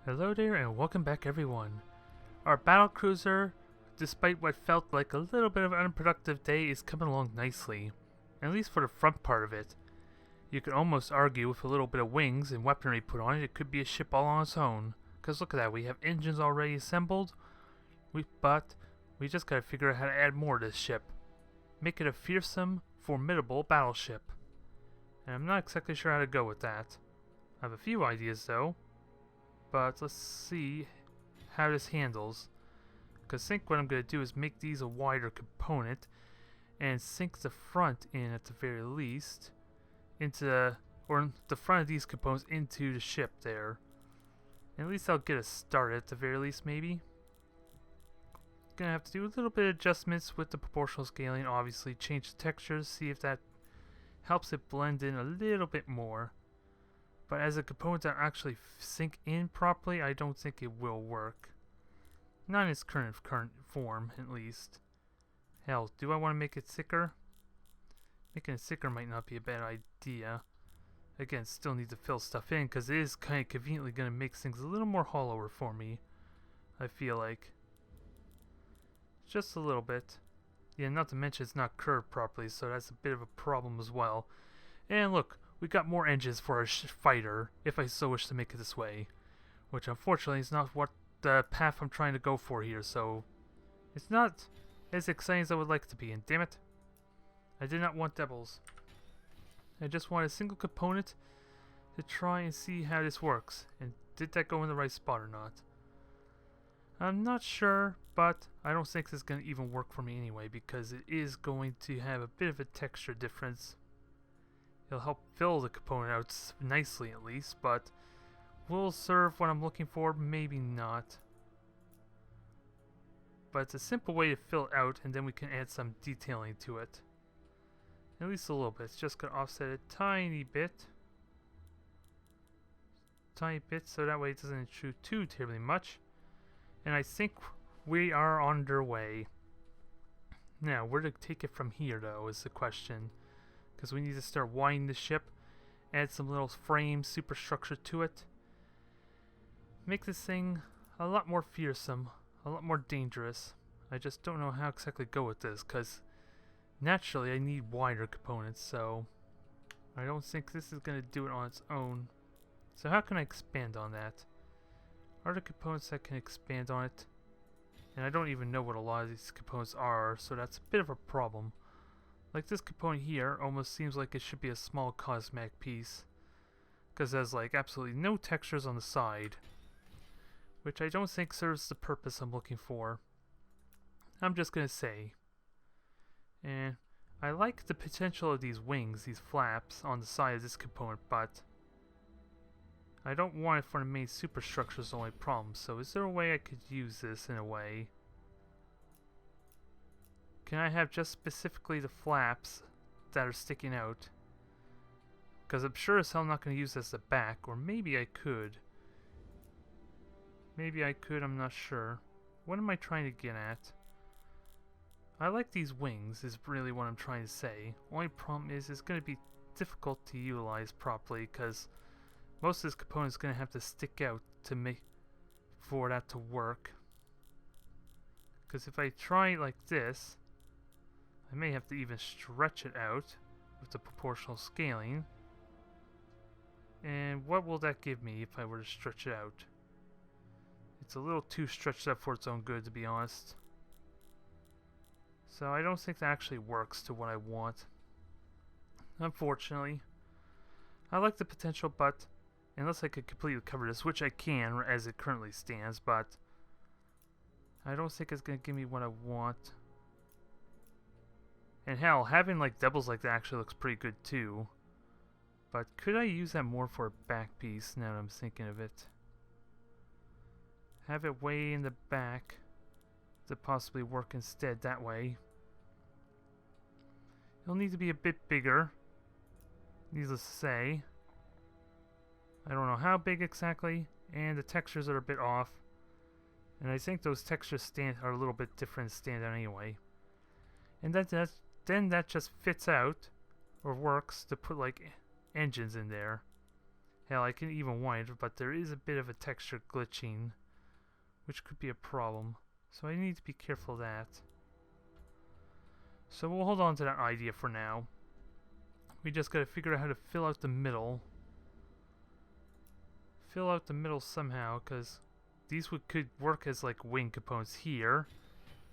Hello there and welcome back everyone. Our battlecruiser, despite what felt like a little bit of an unproductive day, is coming along nicely. At least for the front part of it. You could almost argue with a little bit of wings and weaponry put on it, it could be a ship all on its own. Cause look at that, we have engines already assembled, but we just gotta figure out how to add more to this ship. Make it a fearsome, formidable battleship. And I'm not exactly sure how to go with that. I have a few ideas though. But let's see how this handles. Because I think what I'm going to do is make these a wider component and sink the front in at the very least into the front of these components into the ship there. And at least I'll get a start at the very least maybe. Gonna have to do a little bit of adjustments with the proportional scaling, obviously change the textures, see if that helps it blend in a little bit more. But as a component that actually sink in properly, I don't think it will work. Not in its current form, at least. Hell, do I want to make it thicker? Making it thicker might not be a bad idea. Again, still need to fill stuff in, because it is kind of conveniently going to make things a little more hollower for me. I feel like. Just a little bit. Yeah, not to mention it's not curved properly, so that's a bit of a problem as well. And look. We got more engines for our fighter, if I so wish to make it this way. Which unfortunately is not what the path I'm trying to go for here, so it's not as exciting as I would like it to be, and damn it, I did not want doubles. I just want a single component to try and see how this works, and did that go in the right spot or not. I'm not sure, but I don't think this is going to even work for me anyway, because it is going to have a bit of a texture difference. It'll help fill the component out nicely at least, but will serve what I'm looking for, maybe not. But it's a simple way to fill it out, and then we can add some detailing to it. At least a little bit. It's just going to offset it a tiny bit. Tiny bit, so that way it doesn't intrude too terribly much. And I think we are underway. Now, where to take it from here, though, is the question. Because we need to start winding the ship, add some little frame superstructure to it. Make this thing a lot more fearsome, a lot more dangerous. I just don't know how exactly to go with this, because naturally I need wider components, so I don't think this is going to do it on its own. So how can I expand on that? Are there components that can expand on it? And I don't even know what a lot of these components are, so that's a bit of a problem. Like this component here almost seems like it should be a small cosmetic piece. Because there's like absolutely no textures on the side. Which I don't think serves the purpose I'm looking for. I'm just gonna say. And I like the potential of these wings, these flaps on the side of this component, but I don't want it for the main superstructure is the only problem. So is there a way I could use this in a way? Can I have just specifically the flaps that are sticking out? Because I'm sure as hell not going to use this as the back, or maybe I could. Maybe I could, I'm not sure. What am I trying to get at? I like these wings, is really what I'm trying to say. Only problem is it's going to be difficult to utilize properly, because most of this component is going to have to stick out to make for that to work. Because if I try like this, I may have to even stretch it out with the proportional scaling. And what will that give me if I were to stretch it out? It's a little too stretched out for its own good, to be honest. So I don't think that actually works to what I want. Unfortunately. I like the potential, but unless I could completely cover this, which I can as it currently stands, but I don't think it's going to give me what I want. And hell, having like doubles like that actually looks pretty good too. But could I use that more for a back piece now that I'm thinking of it? Have it way in the back to possibly work instead that way. It'll need to be a bit bigger, needless to say. I don't know how big exactly, and the textures are a bit off. And I think those textures are a little bit different stand out anyway. And then that just fits out, or works, to put like engines in there. Hell, I can even wind, but there is a bit of a texture glitching, which could be a problem. So I need to be careful of that. So we'll hold on to that idea for now. We just gotta figure out how to fill out the middle. Fill out the middle somehow, because these could work as like wing components here,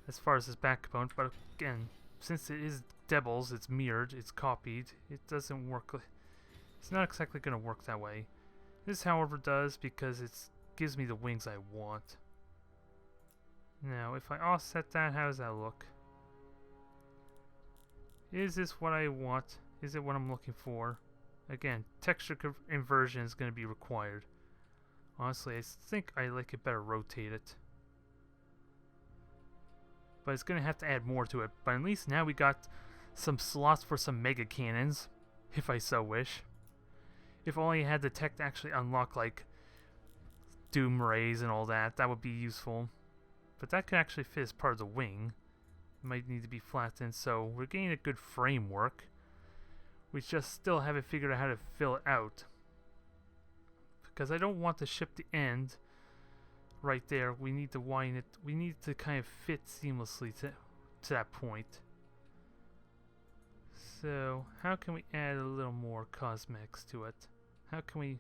as far as this back component, but again, since it is Devils, it's mirrored, it's copied, it doesn't work, it's not exactly going to work that way. This, however, does, because it gives me the wings I want. Now, if I offset that, how does that look? Is this what I want? Is it what I'm looking for? Again, texture inversion is going to be required. Honestly, I think I like it better rotated. But it's going to have to add more to it. But at least now we got some slots for some mega cannons, if I so wish. If only I had the tech to actually unlock, like, doom rays and all that, that would be useful. But that could actually fit as part of the wing. It might need to be flattened, so we're getting a good framework. We just still haven't figured out how to fill it out. Because I don't want the ship to end right there. We need to wind it. We need to kind of fit seamlessly to that point. So, how can we add a little more cosmetics to it? How can we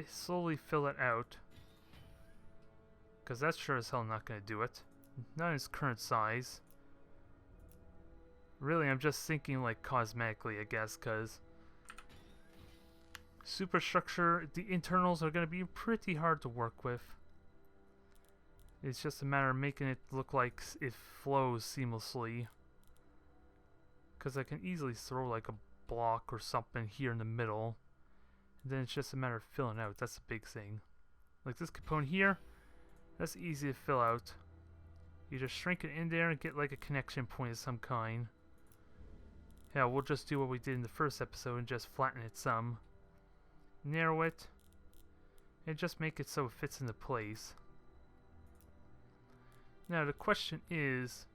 slowly fill it out? Because that's sure as hell not going to do it. Not in its current size. Really, I'm just thinking like cosmetically, I guess, because superstructure, the internals are going to be pretty hard to work with. It's just a matter of making it look like it flows seamlessly. Because I can easily throw like a block or something here in the middle. And then it's just a matter of filling out. That's the big thing. Like this component here, that's easy to fill out. You just shrink it in there and get like a connection point of some kind. Yeah, we'll just do what we did in the first episode and just flatten it some. Narrow it. And just make it so it fits into place. Now the question is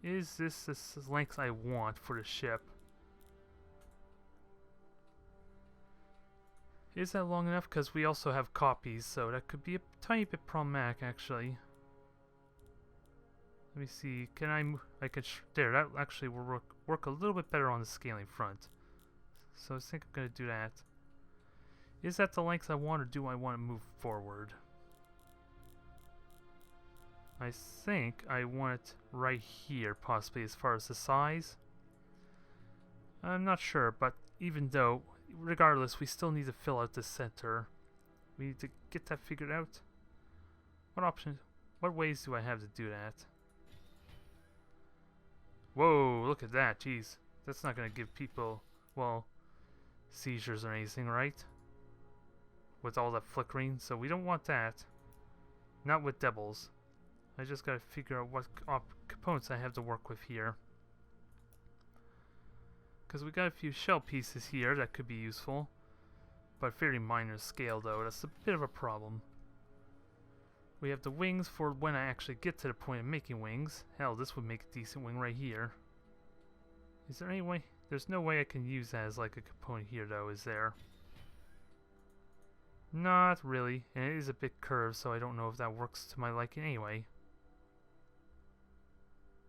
this length I want for the ship? Is that long enough? Because we also have copies, so that could be a tiny bit problematic actually. Let me see, can I could, there, that actually will work a little bit better on the scaling front. So I think I'm going to do that. Is that the length I want, or do I want to move forward? I think I want it right here, possibly, as far as the size. I'm not sure, but even though, regardless, we still need to fill out the center. We need to get that figured out. What ways do I have to do that? Whoa, look at that, jeez. That's not going to give people, well, seizures or anything, right? With all that flickering, so we don't want that. Not with Devils. I just gotta figure out what components I have to work with here. Because we got a few shell pieces here that could be useful. But fairly minor scale though, that's a bit of a problem. We have the wings for when I actually get to the point of making wings. Hell, this would make a decent wing right here. Is there any way? There's no way I can use that as like a component here though, is there? Not really, and it is a bit curved, so I don't know if that works to my liking anyway.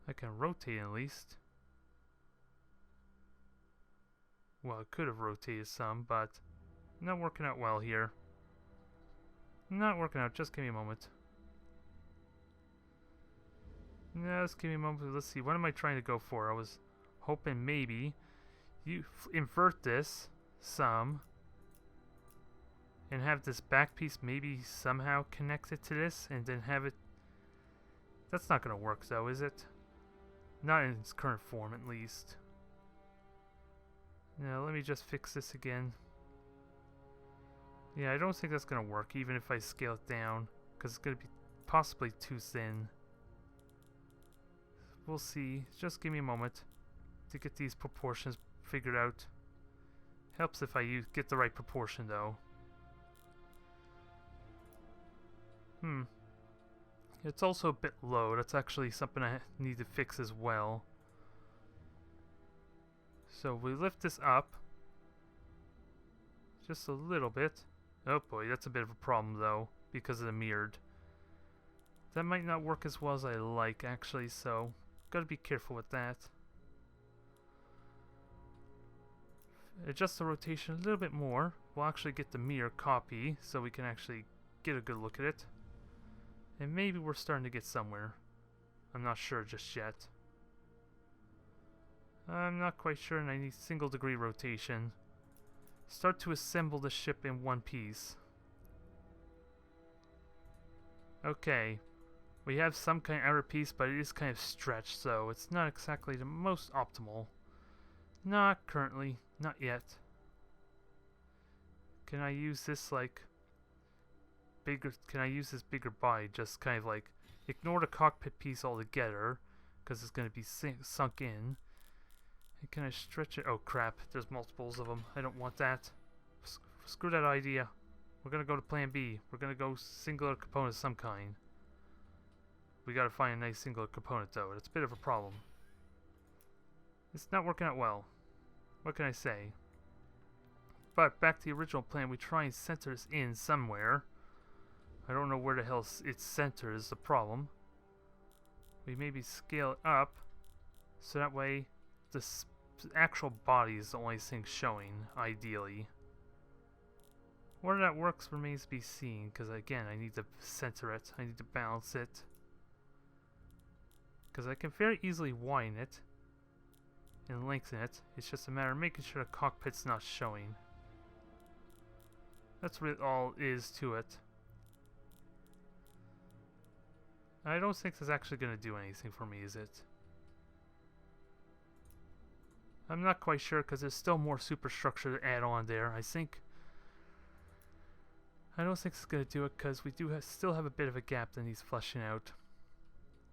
I can rotate at least. Well, I could have rotated some, but not working out well here. Not working out, just give me a moment. No, just give me a moment. Let's see, what am I trying to go for? I was hoping maybe you invert this some and have this back piece maybe somehow connected to this and then have it. That's not going to work though, is it? Not in its current form at least. Now let me just fix this again. Yeah, I don't think that's going to work even if I scale it down, because it's going to be possibly too thin. We'll see. Just give me a moment to get these proportions figured out. Helps if I get the right proportion though. It's also a bit low. That's actually something I need to fix as well. So we lift this up. Just a little bit. Oh boy, that's a bit of a problem though, because of the mirrored. That might not work as well as I like, actually, so gotta be careful with that. Adjust the rotation a little bit more. We'll actually get the mirror copy, so we can actually get a good look at it. And maybe we're starting to get somewhere. I'm not sure just yet. I'm not quite sure, and I need single degree rotation. Start to assemble the ship in one piece. Okay. We have some kind of outer piece, but it is kind of stretched, so it's not exactly the most optimal. Not currently. Not yet. Can I use this, like, bigger... Can I use this bigger body? Just kind of, like, ignore the cockpit piece altogether, because it's going to be sunk in. And can I stretch it? Oh, crap. There's multiples of them. I don't want that. Screw that idea. We're going to go to plan B. We're going to go singular component of some kind. We gotta find a nice singular component though. It's a bit of a problem. It's not working out well. What can I say? But back to the original plan, we try and center this in somewhere. I don't know where the hell its center is the problem. We maybe scale it up so that way the actual body is the only thing showing, ideally. Whether that works remains to be seen, because again, I need to center it. I need to balance it. Because I can very easily widen it and lengthen it. It's just a matter of making sure the cockpit's not showing. That's really all is to it. I don't think this is actually going to do anything for me, is it? I'm not quite sure because there's still more superstructure to add on there. I don't think it's going to do it because we do still have a bit of a gap that needs fleshing out.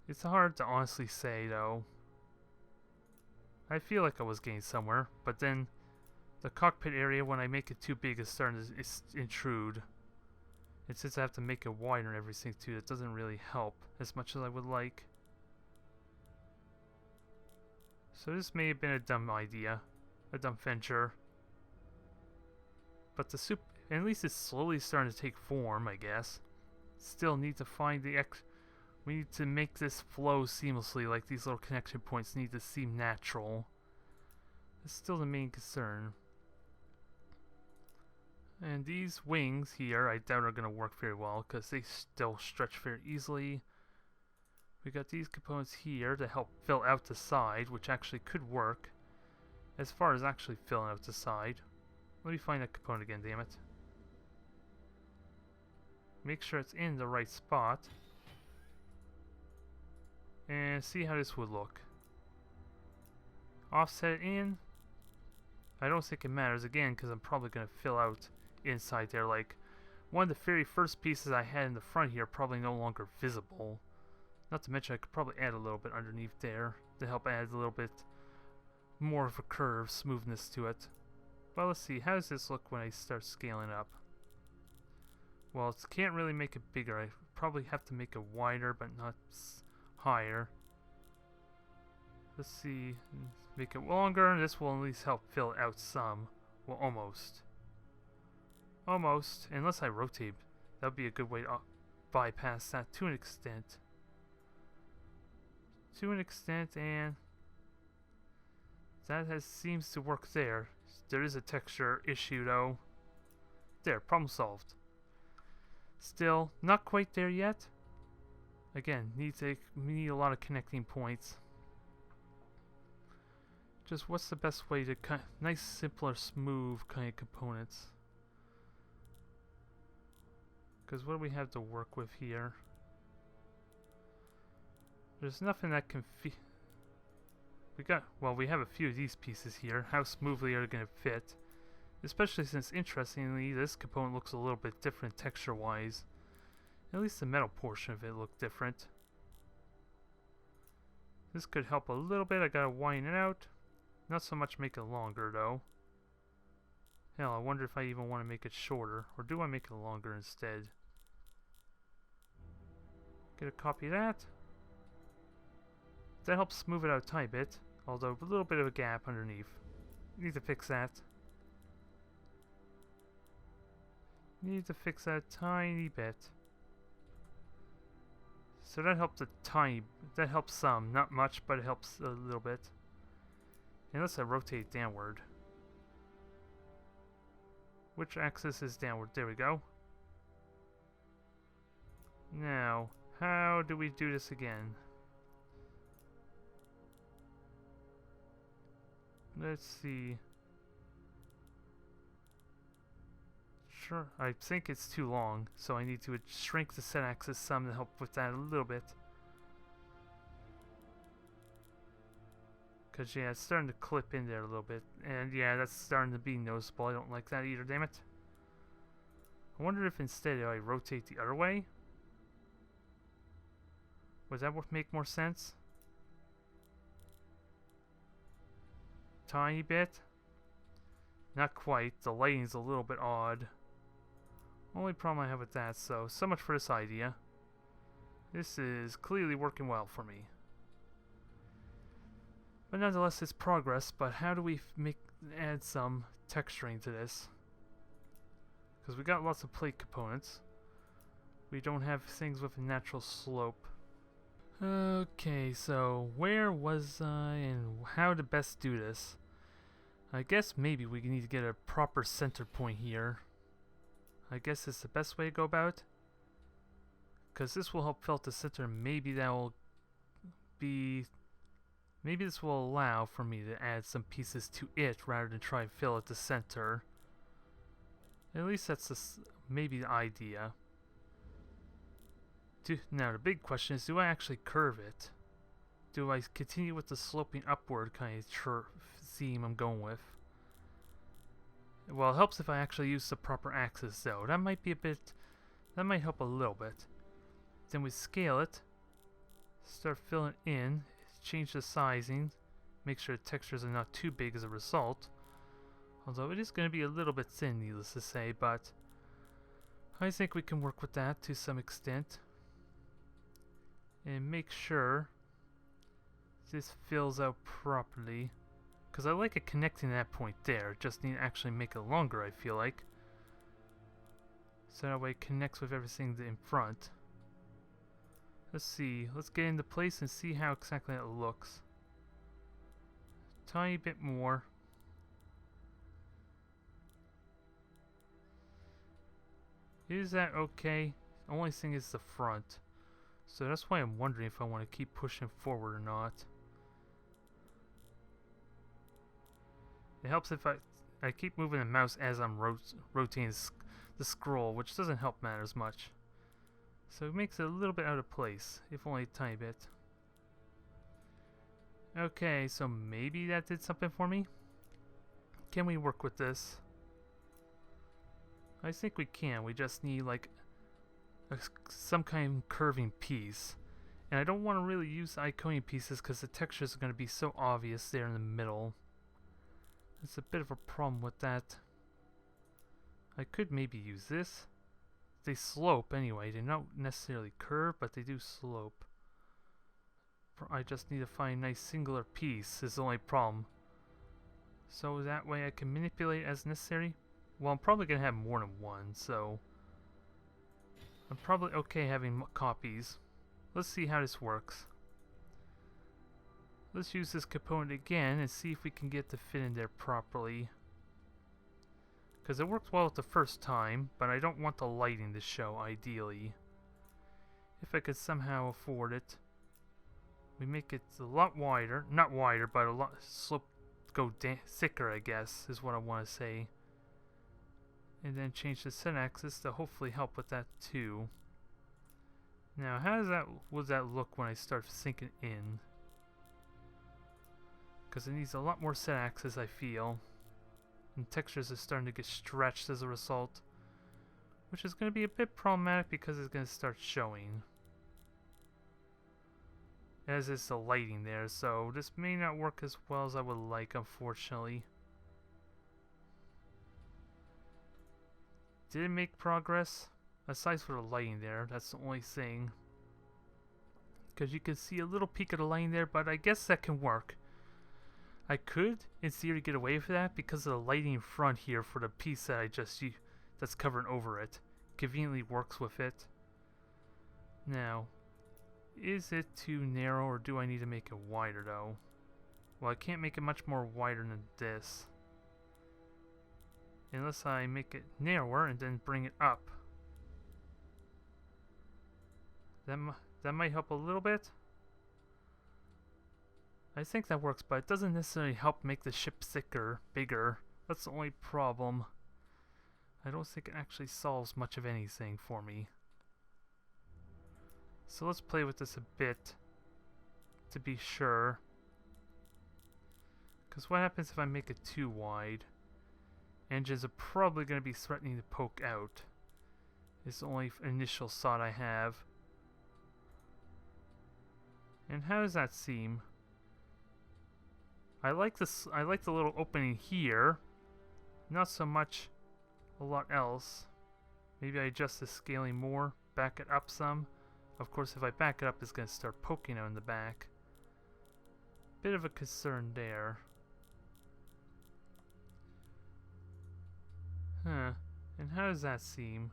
It's hard to honestly say, though. I feel like I was getting somewhere, but then the cockpit area, when I make it too big, is starting to intrude. And since I have to make it wider and everything too, it doesn't really help as much as I would like. So this may have been a dumb idea, a dumb venture. But at least it's slowly starting to take form, I guess. Still need to find the we need to make this flow seamlessly, like these little connection points need to seem natural. That's still the main concern. And these wings here, I doubt are going to work very well, because they still stretch very easily. We got these components here to help fill out the side, which actually could work. As far as actually filling out the side. Let me find that component again, damn it. Make sure it's in the right spot. And see how this would look. Offset it in. I don't think it matters again because I'm probably going to fill out inside there. Like one of the very first pieces I had in the front here probably no longer visible. Not to mention I could probably add a little bit underneath there to help add a little bit more of a curve, smoothness to it. Well, let's see. How does this look when I start scaling up? Well, it can't really make it bigger. I probably have to make it wider, but not higher. Let's see. Make it longer, and this will at least help fill it out some. Well, almost. Almost. Unless I rotate. That would be a good way to bypass that to an extent. To an extent, and that seems to work there. There is a texture issue, though. There, problem solved. Still, not quite there yet. Again, we need a lot of connecting points. Just what's the best way to nice, simpler, smooth kind of components? Because what do we have to work with here? There's nothing that can we have a few of these pieces here. How smoothly are they going to fit? Especially since, interestingly, this component looks a little bit different texture-wise. At least the metal portion of it looked different. This could help a little bit. I gotta widen it out. Not so much make it longer, though. Hell, I wonder if I even want to make it shorter. Or do I make it longer instead? Get a copy of that. That helps smooth it out a tiny bit. Although, a little bit of a gap underneath. Need to fix that. Need to fix that a tiny bit. So that helps a tiny, that helps some, not much, but it helps a little bit. Unless I rotate downward. Which axis is downward? There we go. Now, how do we do this again? Let's see. Sure, I think it's too long, so I need to shrink the set axis some to help with that a little bit. Cause yeah, it's starting to clip in there a little bit, and yeah, that's starting to be noticeable. I don't like that either, damn it. I wonder if instead I rotate the other way? Would that make more sense? Tiny bit? Not quite, the lighting's a little bit odd. Only problem I have with that, so much for this idea. This is clearly working well for me. But nonetheless, it's progress, but how do we add some texturing to this? Because we got lots of plate components. We don't have things with a natural slope. Okay, so where was I and how to best do this? I guess maybe we need to get a proper center point here. I guess it's the best way to go about it. Because this will help fill the center. Maybe that will be... Maybe this will allow for me to add some pieces to it rather than try and fill at the center. At least that's maybe the idea. Now the big question is, do I actually curve it? Do I continue with the sloping upward kind of theme I'm going with? Well, it helps if I actually use the proper axis though. That might be a bit... That might help a little bit. Then we scale it. Start filling in. Change the sizing. Make sure the textures are not too big as a result. Although it is going to be a little bit thin, needless to say, but... I think we can work with that to some extent. And make sure this fills out properly. Because I like it connecting that point there. Just need to actually make it longer, I feel like. So that way it connects with everything in front. Let's see. Let's get into place and see how exactly that looks. Tiny bit more. Is that okay? The only thing is the front. So that's why I'm wondering if I want to keep pushing forward or not. It helps if I keep moving the mouse as I'm rotating the scroll, which doesn't help matters much. So it makes it a little bit out of place, if only a tiny bit. Okay, so maybe that did something for me? Can we work with this? I think we can. We just need like some kind of curving piece. And I don't want to really use Iconium pieces because the textures are going to be so obvious there in the middle. It's a bit of a problem with that. I could maybe use this. They slope anyway. They don't necessarily curve, but they do slope. I just need to find a nice singular piece is the only problem. So that way I can manipulate as necessary. Well, I'm probably going to have more than one, so... I'm probably okay having copies. Let's see how this works. Let's use this component again and see if we can get to fit in there properly. Because it worked well the first time, but I don't want the lighting to show, ideally. If I could somehow afford it. We make it a lot wider. Not wider, but a lot... slope go thicker, I guess, is what I want to say. And then change the set axis to hopefully help with that too. Now, how does that look when I start sinking in? Because it needs a lot more set axis, I feel. And textures are starting to get stretched as a result. Which is going to be a bit problematic because it's going to start showing. As is the lighting there, so this may not work as well as I would like, unfortunately. Did it make progress? Aside from the lighting there, that's the only thing. Because you can see a little peek of the lighting there, but I guess that can work. I could, in theory, get away with that because of the lighting in front here for the piece that I just that's covering over it. Conveniently works with it. Now, is it too narrow or do I need to make it wider though? Well, I can't make it much more wider than this. Unless I make it narrower and then bring it up. That might help a little bit. I think that works, but it doesn't necessarily help make the ship thicker, bigger. That's the only problem. I don't think it actually solves much of anything for me. So let's play with this a bit to be sure. Because what happens if I make it too wide? Engines are probably going to be threatening to poke out. It's the only initial thought I have. And how does that seem? I like this. I like the little opening here. Not so much a lot else. Maybe I adjust the scaling more, back it up some. Of course, if I back it up, it's going to start poking out in the back. Bit of a concern there. Huh. And how does that seem?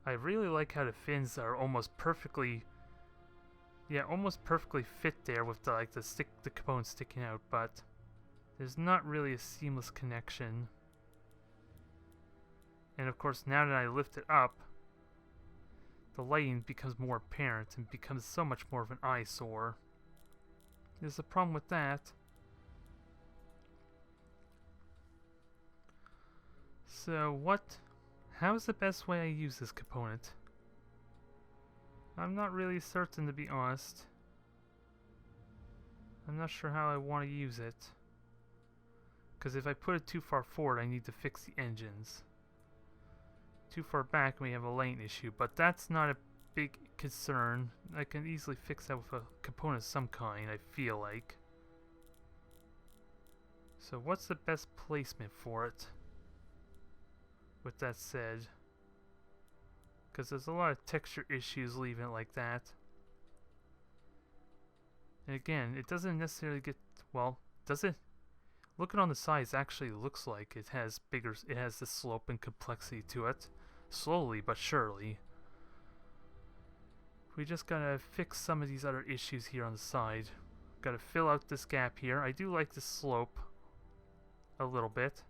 I really like how the fins are almost perfectly... Yeah, almost perfectly fit there with the components sticking out, but there's not really a seamless connection. And of course, now that I lift it up, the lighting becomes more apparent and becomes so much more of an eyesore. There's a problem with that. So how's the best way I use this component? I'm not really certain, to be honest. I'm not sure how I want to use it. Because if I put it too far forward, I need to fix the engines. Too far back, we have a lane issue, but that's not a big concern. I can easily fix that with a component of some kind, I feel like. So what's the best placement for it? With that said, because there's a lot of texture issues leaving it like that. And again, it doesn't necessarily get, well, does it? Looking on the sides, actually looks like it has the slope and complexity to it. Slowly but surely. We just gotta fix some of these other issues here on the side. Gotta fill out this gap here. I do like the slope a little bit.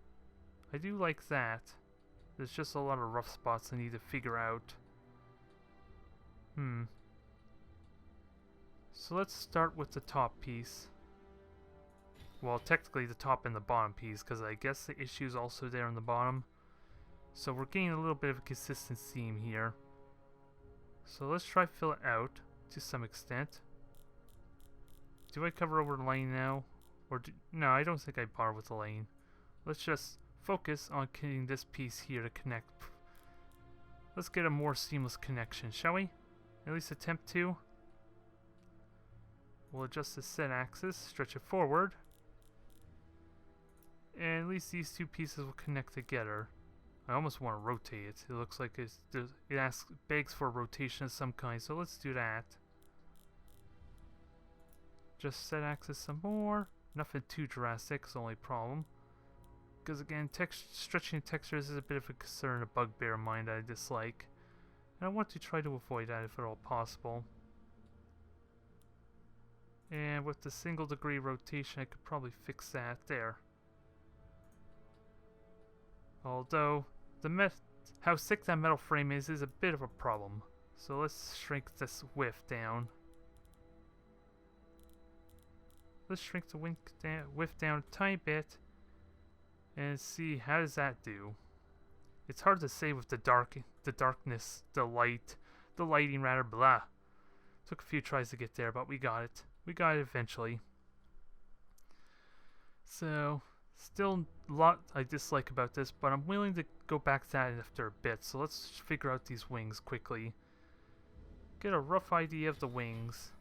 I do like that. There's just a lot of rough spots I need to figure out. So let's start with the top piece. Well, technically the top and the bottom piece, because I guess the issue is also there on the bottom. So we're getting a little bit of a consistent theme here. So let's try fill it out to some extent. Do I cover over the lane now? No, I don't think I bother with the lane. Let's just focus on getting this piece here to connect. Let's get a more seamless connection, shall we? At least attempt to. We'll adjust the set axis, stretch it forward. And at least these two pieces will connect together. I almost want to rotate it. It looks like it begs for a rotation of some kind, so let's do that. Just set axis some more. Nothing too drastic, is the only problem. Because again, stretching textures is a bit of a concern, a bugbear of mine that I dislike. And I want to try to avoid that if at all possible. And with the single degree rotation, I could probably fix that there. Although, how thick that metal frame is a bit of a problem. So let's shrink this width down. Let's shrink the width down a tiny bit. And see, how does that do? It's hard to say with the darkness, the lighting rather, blah. Took a few tries to get there, but we got it. We got it eventually. So, still a lot I dislike about this, but I'm willing to go back to that after a bit. So let's figure out these wings quickly. Get a rough idea of the wings.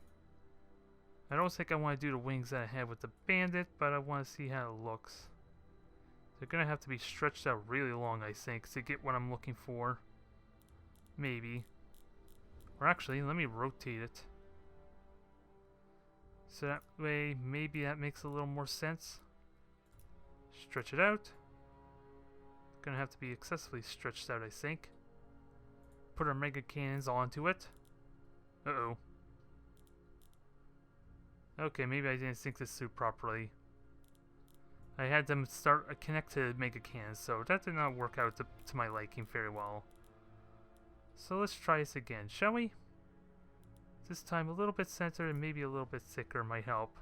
I don't think I want to do the wings that I had with the Bandit, but I want to see how it looks. They're going to have to be stretched out really long, I think, to get what I'm looking for. Maybe. Or actually, let me rotate it. So that way, maybe that makes a little more sense. Stretch it out. Gonna have to be excessively stretched out, I think. Put our mega cannons onto it. Uh-oh. Okay, maybe I didn't think this through properly. I had them connect to mega cannons, so that did not work out to my liking very well. So let's try this again, shall we? This time a little bit centered and maybe a little bit thicker might help.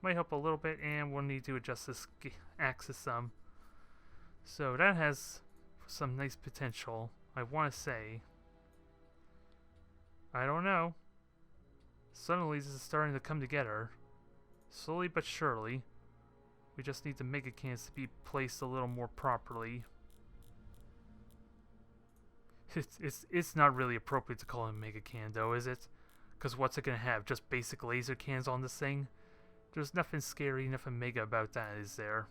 Might help a little bit, and we'll need to adjust this axis some. So that has some nice potential, I want to say. I don't know. Suddenly this is starting to come together. Slowly but surely. We just need the mega cannons to be placed a little more properly. It's not really appropriate to call it a mega cannon though, is it? Because what's it gonna have? Just basic laser cannons on this thing? There's nothing scary, nothing mega about that, is there?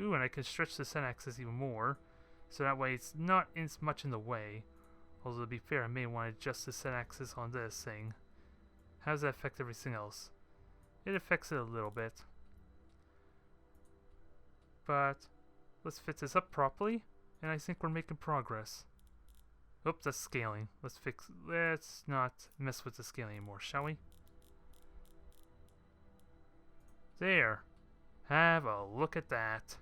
Ooh, and I can stretch the sun axis even more, so that way it's not as much in the way. Although to be fair, I may want to adjust the sun axis on this thing. How does that affect everything else? It affects it a little bit. But let's fit this up properly, and I think we're making progress. Oops, that's scaling. Let's not mess with the scaling anymore, shall we? There. Have a look at that.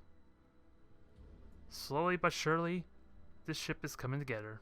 Slowly but surely, this ship is coming together.